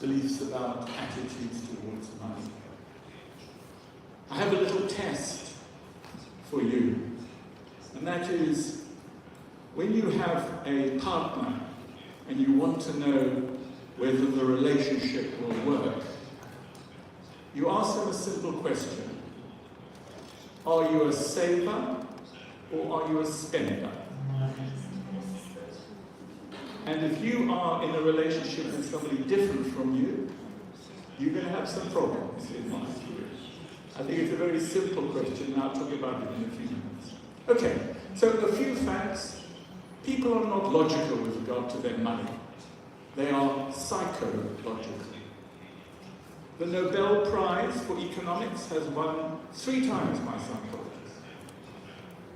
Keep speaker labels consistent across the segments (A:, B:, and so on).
A: beliefs about attitudes towards money. I have a little test for you, and that is, when you have a partner and you want to know whether the relationship will work, you ask them a simple question. Are you a saver or are you a spender? And if you are in a relationship with somebody different from you, you're going to have some problems in life. I think it's a very simple question, and I'll talk about it in a few minutes. Okay, so a few facts. People are not logical with regard to their money. They are psychological. The Nobel Prize for Economics has won 3 times by psychologists.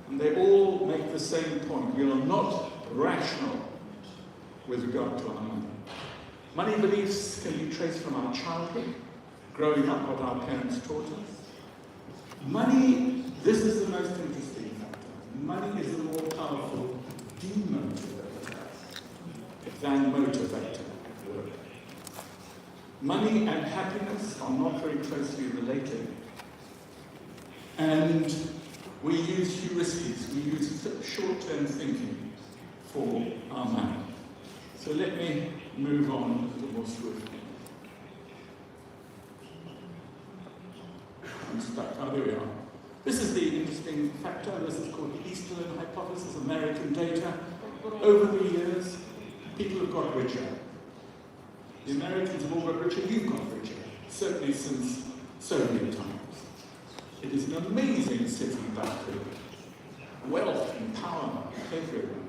A: And they all make the same point. We are not rational with regard to our money. Money beliefs can be traced from our childhood, growing up, what our parents taught us. Money, this is the most interesting factor. Money is a more powerful demotivator than motivator at work. Money and happiness are not very closely related. And we use heuristics, we use short-term thinking for our money. So let me move on a little more swiftly. I'm stuck. Oh, there we are. This is the interesting factor. This is called the Eastern hypothesis, American data. Over the years, people have got richer. The Americans have all got richer, you've got richer. Certainly since Soviet times. It is an amazing city back there. Wealth and power everywhere.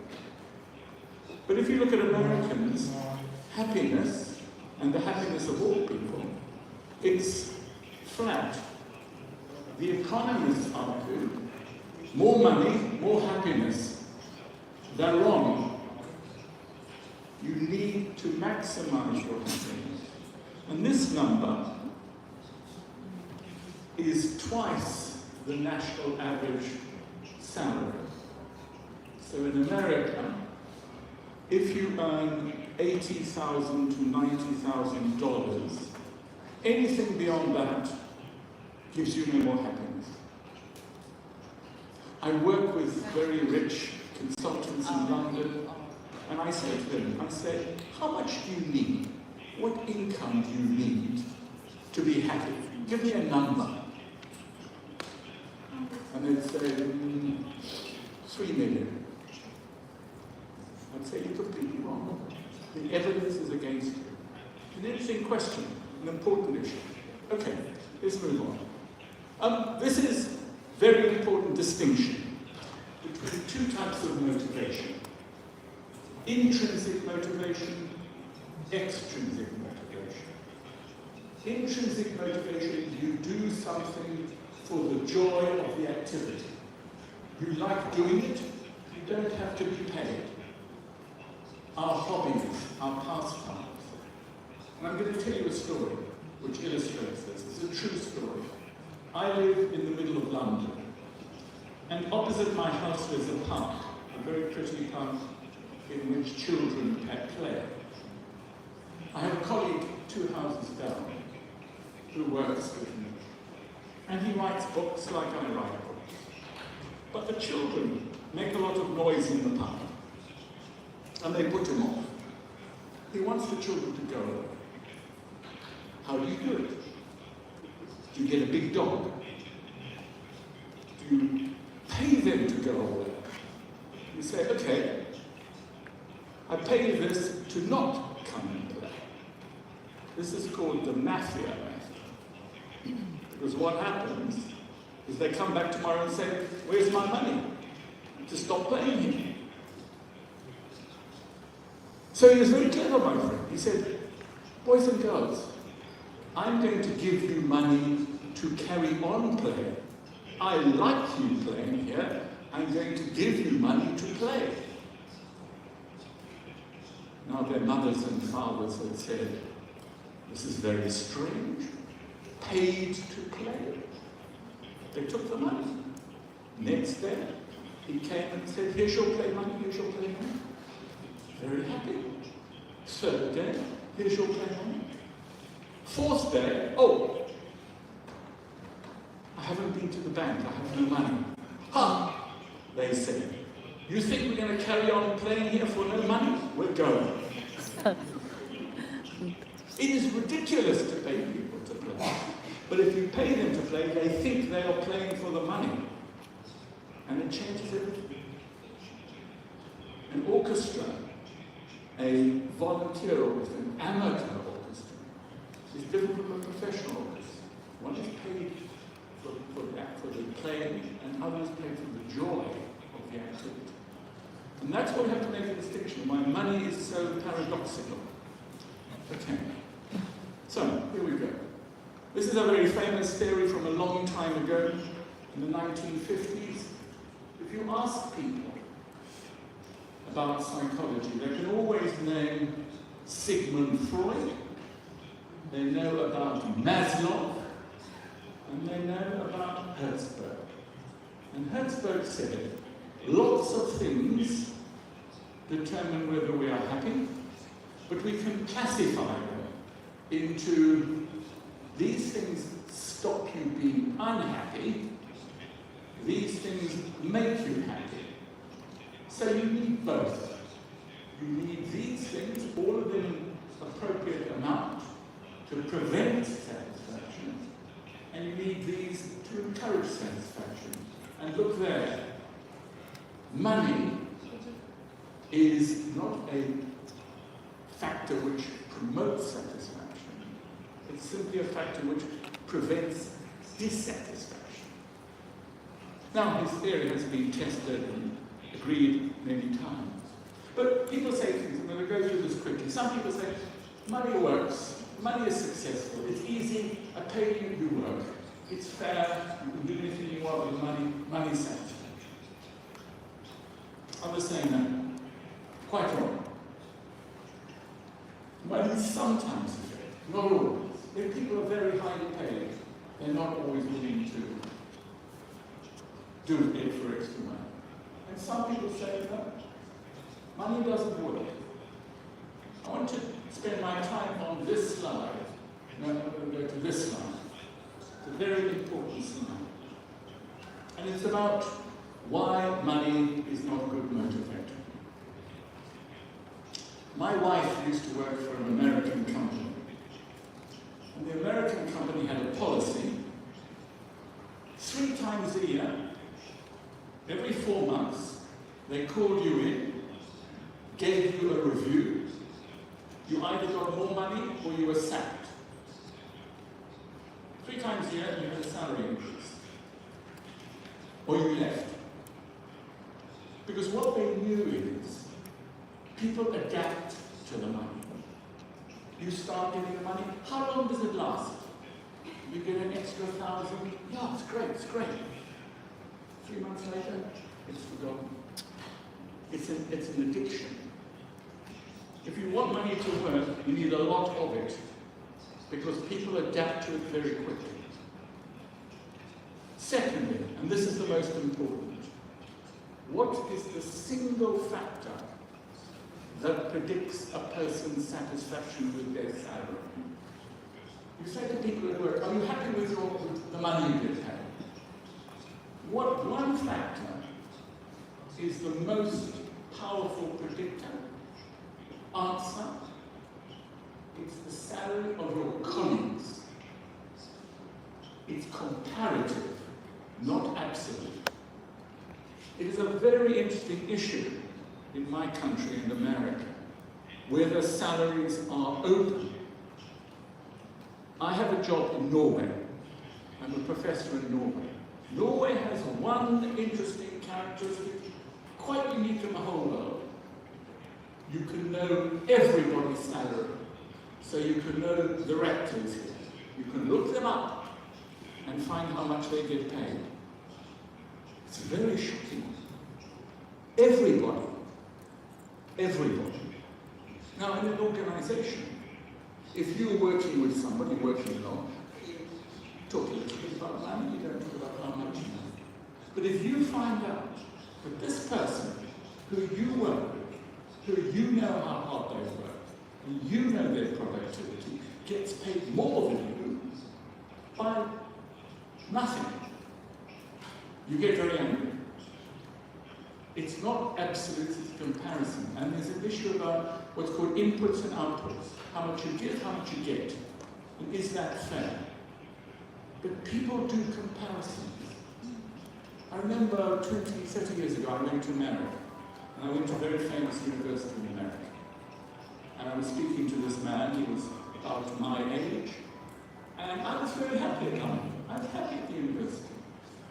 A: But if you look at Americans, happiness, and the happiness of all people, it's flat. The economists argue, more money, more happiness. They're wrong. You need to maximize your happiness. And this number is twice the national average salary. So in America, if you earn $80,000 to $90,000, anything beyond that gives you no more happiness. I work with very rich consultants in London, and I say to them, how much do you need? What income do you need to be happy? Give me a number. And they'd say, 3 million. I'd say, you're completely wrong. The evidence is against you. An interesting question, an important issue. Okay, let's move on. This is very important distinction between 2 types of motivation. Intrinsic motivation, extrinsic motivation. Intrinsic motivation, you do something for the joy of the activity. You like doing it, you don't have to be paid. Our hobbies, our pastimes. And I'm going to tell you a story which illustrates this. It's a true story. I live in the middle of London, and opposite my house there's a park, a very pretty park in which children play. I have a colleague 2 houses down who works with me, and he writes books like I write books. But the children make a lot of noise in the park, and they put him off. He wants the children to go away. How do you do it? Do you get a big dog? Do you pay them to go away? You say, okay, I pay this to not come and play. This is called the mafia method. Because what happens is they come back tomorrow and say, where's my money? To stop playing here. So he was very clever, my friend. He said, boys and girls, I'm going to give you money to carry on playing. I like you playing here. I'm going to give you money to play. Now their mothers and fathers had said, this is very strange. Paid to play. They took the money. Next day, he came and said, here's your play money, here's your play money. Very happy. Third day, here's your play money. Fourth day, oh, I haven't been to the bank, I have no money. Ha! They say, you think we're going to carry on playing here for no money? We're going. It is ridiculous to pay people to play. But if you pay them to play, they think they are playing for the money. And it changes everything. An orchestra, a volunteer orchestra, an amateur orchestra, is different from a professional orchestra. One is paid for the playing, and others pay for the joy of the activity. And that's why we have to make a distinction, why money is so paradoxical. Okay. So, here we go. This is a very famous theory from a long time ago, in the 1950s. If you ask people about psychology, they can always name Sigmund Freud, they know about Maslow, and they know about Hertzberg. And Hertzberg said, lots of things determine whether we are happy, but we can classify them into these things stop you being unhappy, these things make you happy. So you need both. You need these things, all of them in appropriate amount, to prevent satisfaction, and you need these to encourage satisfaction. And look there, money is not a factor which promotes satisfaction. It's simply a factor which prevents dissatisfaction. Now, his theory has been tested and agreed many times. But people say things, I'm going to go through this quickly. Some people say, money works, money is successful, it's easy, I pay you, you work. It's fair, you can do anything you want with money, money's satisfaction. Others say no, quite wrong. Money is sometimes a fair, not always. If people are very highly paid, they're not always willing to do it for extra money. And some people say that money doesn't work. I want to spend my time on this slide. No, I'm going to go to this slide. It's a very important slide. And it's about why money is not a good motivator. My wife used to work for an American company. And the American company had a policy, 3 times a year, every 4 months, they called you in, gave you a review. You either got more money or you were sacked. 3 times a year, you had a salary increase. Or you left. Because what they knew is, people adapt to the money. You start getting the money, how long does it last? You get an extra 1,000, yeah, it's great, it's great. 3 months later, it's forgotten. It's an addiction. If you want money to work, you need a lot of it, because people adapt to it very quickly. Secondly, and this is the most important, what is the single factor that predicts a person's satisfaction with their salary? You say to people at work, are you happy with the money you get paid? What one factor is the most powerful predictor? Answer, it's the salary of your colleagues. It's comparative, not absolute. It is a very interesting issue in my country, in America, where the salaries are open. I have a job in Norway. I'm a professor in Norway. Norway has one interesting characteristic, quite unique in the whole world. You can know everybody's salary. So you can know the directors here. You can look them up and find how much they get paid. It's very shocking. Everybody. Everybody. Now, in an organization, if you're working with somebody, working along, you talk a little bit about money, you don't talk about how much you know. But if you find out that this person who you work with, who you know how hard they work, and you know their productivity, gets paid more than you by nothing. You get very angry. It's not absolute comparison. And there's an issue about what's called inputs and outputs. How much you give, how much you get. And is that fair? But people do comparisons. I remember 20, 30 years ago, I went to America. And I went to a very famous university in America. And I was speaking to this man, he was about my age. And I was very happy at home. I was happy at the university.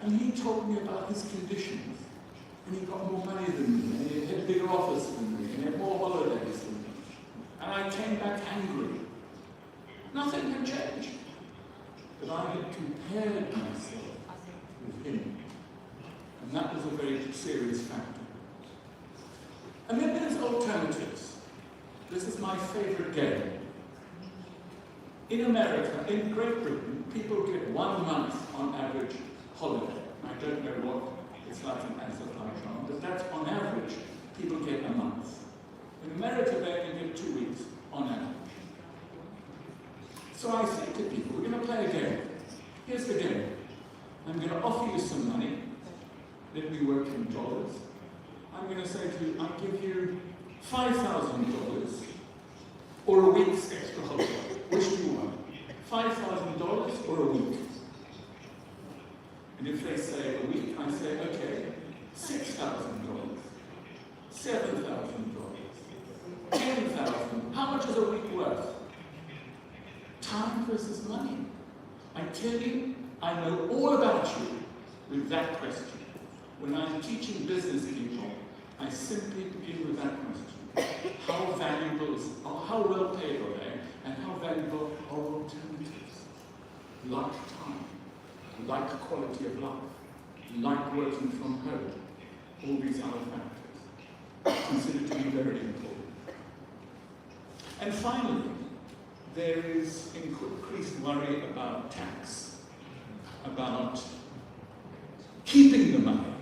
A: And he told me about his conditions. And he got more money than me, and he had a bigger office than me, and he had more holidays than me. And I came back angry. Nothing had changed. But I had compared myself with him. And that was a very serious factor. And then there's alternatives. This is my favorite game. In America, in Great Britain, people get 1 month on average holiday. I don't know what it's like in Azerbaijan, but that's on average, people get a month. In America, they only get 2 weeks on average. So I say to people, we're going to play a game. Here's the game. I'm going to offer you some money. Let me work in dollars. I'm going to say to you, I'll give you $5,000 or a week's extra holiday. Which do you want? $5,000 or a week? And if they say a week, I say, okay, $6,000, $7,000, $10,000. How much is a week worth? Time versus money. I tell you, I know all about you with that question. When I'm teaching business people, I simply begin with that question. How valuable is, or how well paid are they, and how valuable are alternatives? Like time, like quality of life, like working from home, all these other factors considered to be very important. And finally, there is increased worry about tax, about keeping the money.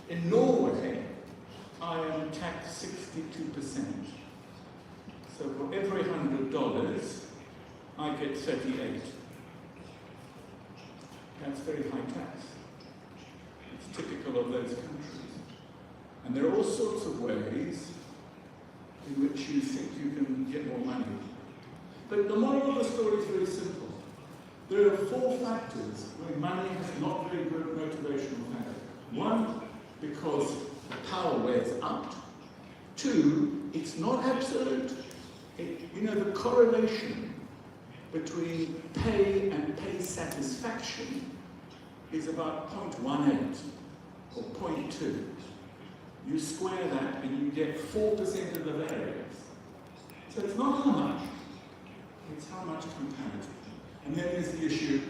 A: In Norway, I am taxed 62%. So for every $100, I get 38. That's very high tax. It's typical of those countries. And there are all sorts of ways in which you think you can get more money. But the moral of the story is very simple. There are 4 factors where money has not very good motivational factor. 1, because the power wears out. 2, it's not absolute. The correlation between pay and pay satisfaction is about 0.18 or 0.2. You square that and you get 4% of the variance. So it's not how much, it's how much comparatively. And then there's the issue